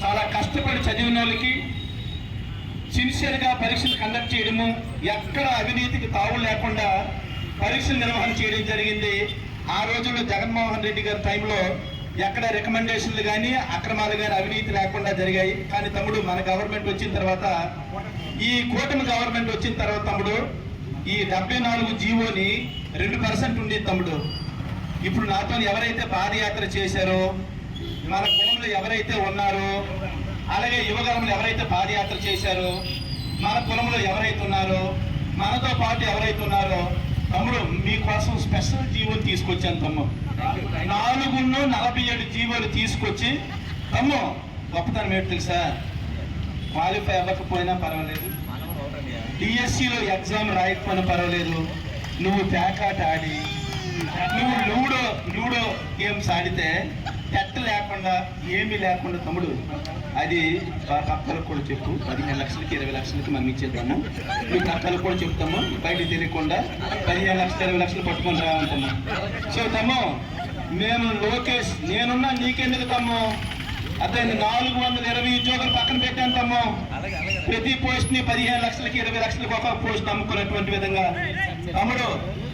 చాలా కష్టపడి చదివిన వాళ్ళకి సిన్సియర్గా పరీక్షలు కండక్ట్ చేయడము, ఎక్కడ అవినీతికి తావు లేకుండా పరీక్షలు నిర్వహణ చేయడం జరిగింది. ఆ రోజుల్లో జగన్మోహన్ రెడ్డి గారి టైంలో ఎక్కడ రికమెండేషన్లు కానీ అక్రమాలు కానీ అవినీతి లేకుండా జరిగాయి. కానీ తమ్ముడు మన గవర్నమెంట్ వచ్చిన తర్వాత, ఈ కూటమి గవర్నమెంట్ వచ్చిన తర్వాత తమ్ముడు ఈ 74 జీవోని 2% ఉండేది తమ్ముడు. ఇప్పుడు నాతో ఎవరైతే పాదయాత్ర చేశారో, మన కులంలో ఎవరైతే ఉన్నారో, అలాగే యువగలంలో ఎవరైతే పాదయాత్ర చేశారో, మన కులంలో ఎవరైతే ఉన్నారో, మనతో పాటు ఎవరైతే ఉన్నారో తమ్ముడు మీకోసం స్పెషల్ జీవోలు తీసుకొచ్చాను తమ్ముడు. 447 జీవోలు తీసుకొచ్చి తమ్ము గొప్పతనం ఏంటి తెలుసా? క్వాలిఫై అవ్వకపోయినా పర్వాలేదు, డిఎస్సిలో ఎగ్జామ్ రాయకపోయినా పర్వాలేదు, నువ్వు ప్యాకాట్ ఆడి నువ్వు లూడో గేమ్స్ ఆడితే చెట్ట లేకుండా ఏమీ లేకుండా తమ్ముడు అది పక్కలకు కూడా చెప్పు. 15 లక్షలకి 20 లక్షలకి మనం ఇచ్చేద్దాము. మీ పక్కలకు కూడా చెప్తాము, బయటకు తిరగకుండా 15 లక్షలు 20 లక్షలు పట్టుకొని రావంటాము. సో తమ్ము మేము లోకేష్ నేనున్నా నీకెందుకు తమ్ము, అదే 420 ఉద్యోగాలు పక్కన పెట్టాను తమ్ము. ప్రతి పోస్ట్ ని 15 లక్షలకి 20 లక్షలకి ఒక పోస్ట్ అమ్ముకున్నటువంటి విధంగా తమ్ముడు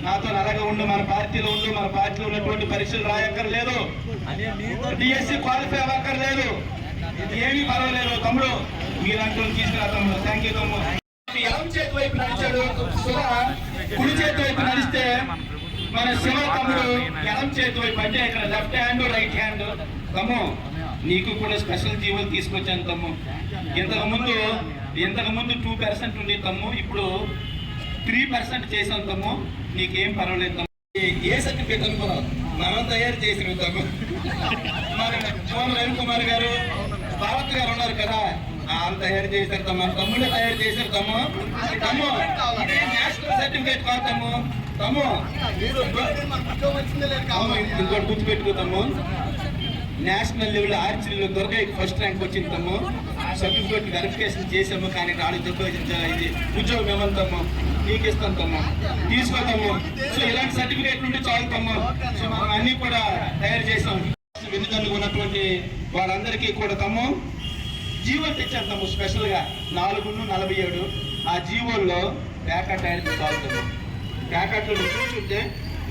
నాతో అలాగే ఉండు, మన పార్టీలో ఉండు, మన పార్టీలో ఉన్నటువంటి పరీక్షలు రాయక్కర్లేదు, డిఎస్సి క్వాలిఫై అవ్వక్కర్లేదు, ఏమీ పర్వాలేదు తమ్ముడు. మీరంటూ తీసుకురా తమ్ముడు. థ్యాంక్ యూ తమ్ముడు. ఎడం చేతి వైపు నడిచాడు శివ, కుడి చేతి వైపు నడిస్తే మన శివ తమ్ముడు ఎడం చేతి వైపు, అంటే ఇక్కడ లెఫ్ట్ హ్యాండ్ రైట్ హ్యాండ్. తమ్ము నీకు కూడా స్పెషల్ జీవోలు తీసుకొచ్చాను తమ్ము. ఇంతకు ముందు 2% ఉంది తమ్ము, ఇప్పుడు 3% చేసాం తమ్ము. నీకేం పర్వాలేదు తమ్ము. ఏ సర్టిఫికేట్ అనుకున్నావు? మనం తయారు చేసిన తమ్ము. మన రవికుమార్ గారు, భారత్ గారు ఉన్నారు కదా, వాళ్ళు తయారు చేశారు తమ్ము, తమ్ముడే తయారు చేశారు తమ్ము. తమ్ము ఇదే నేషనల్ సర్టిఫికేట్ కాదు తమ్ము. తమ్ము ఇంకోటి గుర్తుపెట్టుకో తమ్ము, నేషనల్ లెవెల్ ఆర్చరీలో దొరకాయి ఫస్ట్ ర్యాంక్ వచ్చింది తమ్ము. సర్టిఫికేట్ వెరిఫికేషన్ చేసాము, కానీ ఇది ఉద్యోగం ఇవ్వతాము, నీకు ఇస్తాం తమ్ము, తీసుకోతాము. సో ఇలాంటి సర్టిఫికేట్ నుండి చాలు తమ్ము. సో మనం అన్ని కూడా తయారు చేసాం. వెన్నుదన్నుగా ఉన్నటువంటి వాళ్ళందరికీ కూడా తమ్ము జీవోలు తెచ్చాను తమ్ము. స్పెషల్ గా 447 ఆ జీవోల్లో ప్యాకెట్ అనేది చాలు తమ్ము. ప్యాకెట్లో కూర్చుంటే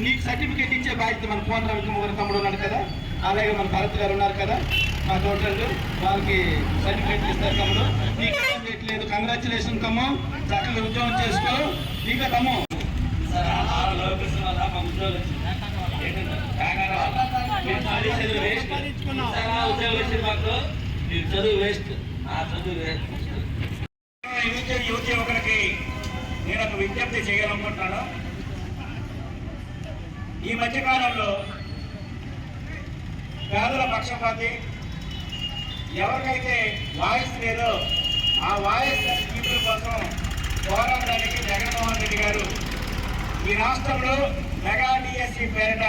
నీకు సర్టిఫికేట్ ఇచ్చే బాధ్యత మన కోన రవికుమార్ తమ్ముడు ఉన్నాడు కదా, అలాగే మన భరత్ గారు ఉన్నారు కదా, మా టోటల్ వాళ్ళకి సర్టిఫికేట్ ఇస్తారు తమ్ముడు. నీకు లేదు, కంగ్రాచులేషన్ తమ్ము, చక్కగా ఉద్యోగం చేసుకో. నీకు తమ్ము చదువు వేస్ట్. యువతి ఒకరికి నేను ఒక విజ్ఞప్తి చేయాలనుకుంటున్నాను. ఈ మధ్యకాలంలో పేదల పక్షపాతి, ఎవరికైతే వాయిస్ లేదో ఆ వాయిస్ పీపుల్ కోసం పోరాడడానికి జగన్మోహన్ రెడ్డి గారు ఈ రాష్ట్రంలో మెగా డిఎస్సి పేరిట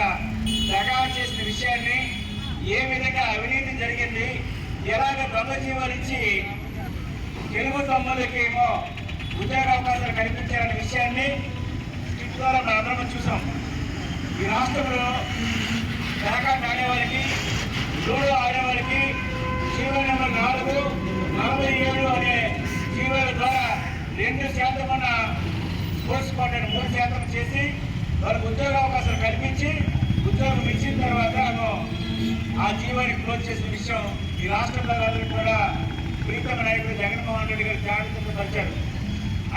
మెగా చేసిన విషయాన్ని, ఏ విధంగా అవినీతి జరిగింది, ఎలాగ దొంగ జీవాలు ఇచ్చి తెలుగు తమ్ములకి ఏమో ఉద్యోగ అవకాశాలు కల్పించారనే విషయాన్ని స్కిట్ ద్వారా మనందరం చూసాం. ఈ రాష్ట్రంలో ప్యాకాట్ ఆడేవారికి, లూడో ఆడేవారికి జీవో నెంబర్ 447 అనే జీవోల ద్వారా 2% ఉన్న స్పోర్ట్స్ కోటాను 3% చేసి వాళ్ళకి ఉద్యోగ అవకాశాలు కల్పించి ఉద్యోగం ఇచ్చిన తర్వాత ఆ జీవోని క్లోజ్ చేసిన విషయం ఈ రాష్ట్ర ప్రజలందరూ కూడా ప్రీతమ నాయకుడు జగన్మోహన్ రెడ్డి గారు జాగ్రత్తగా పరిచారు.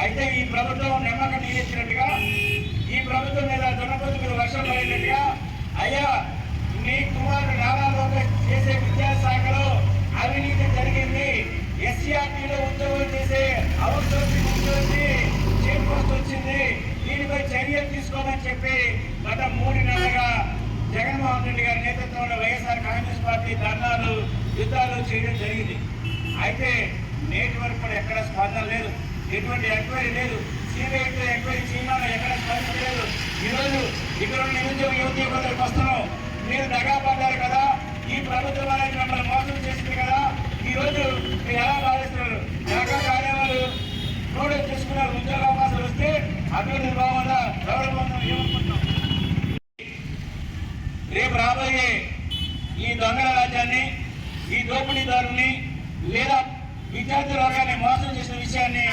అయితే ఈ ప్రభుత్వం నమ్మకం నీరెచ్చినట్టుగా, ఈ ప్రభుత్వం మీద దున్నపోతు మీద వర్షం పడినట్టుగా, అయ్యా మీ కుమారుడు నారా లోకేష్ చేసే విద్యాశాఖలో అవినీతి జరిగింది, ఎస్సీఆర్టీలో ఉద్యోగం చేసే అవుట్సోర్సింగ్ ఉద్యోగి చీఫ్ పోస్ట్ వచ్చింది, దీనిపై చర్యలు తీసుకోమని చెప్పి గత 3 నెలలుగా జగన్మోహన్ రెడ్డి గారి నేతృత్వంలో వైఎస్ఆర్ కాంగ్రెస్ పార్టీ ధర్నాలు, యుద్ధాలు చేయడం జరిగింది. అయితే నేటి వరకు కూడా ఎక్కడ స్పందన లేదు, ఎటువంటి ఎంక్వైరీ లేదు, సిబిఐతో ఎంక్వైరీ చేయాలో ఎక్కడ స్పందించలేదు. ఈరోజు ఇక్కడ ఉన్న నిరుద్యోగ యువతలకు వస్తున్నాం, మీరు దగా పడ్డారు కదా, ఈ ప్రభుత్వం అనేది మిమ్మల్ని మోసం చేసింది కదా, ఈరోజు మీరు ఎలా భావిస్తున్నారు? దగా కార్యవాళ్ళు రోడ్డు తీసుకున్నారు, ఉద్యోగ అవకాశాలు వస్తే అభివృద్ధి బాగుందా, గౌరవం ఏమనుకుంటున్నాం? రేపు రాబోయే ఈ దొంగల రాజ్యాన్ని, ఈ దోపిడీదారుని లేదా విద్యార్థి వర్గాన్ని మోసం చేసిన విషయాన్ని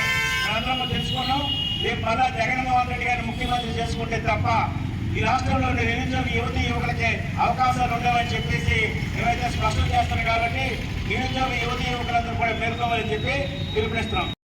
మనందరం తెలుసుకున్నాం. రేపు మళ్ళా జగన్మోహన్ రెడ్డి గారిని ముఖ్యమంత్రి చేసుకుంటే తప్ప ఈ రాష్ట్రంలో నిరుద్యోగ యువతీ యువకులకి అవకాశాలు ఉండవని చెప్పేసి మేమైతే స్పష్టం చేస్తున్నాం. కాబట్టి నిరుద్యోగ యువతీ యువకులందరూ కూడా మేల్కోవాలని చెప్పి పిలుపునిస్తున్నాం.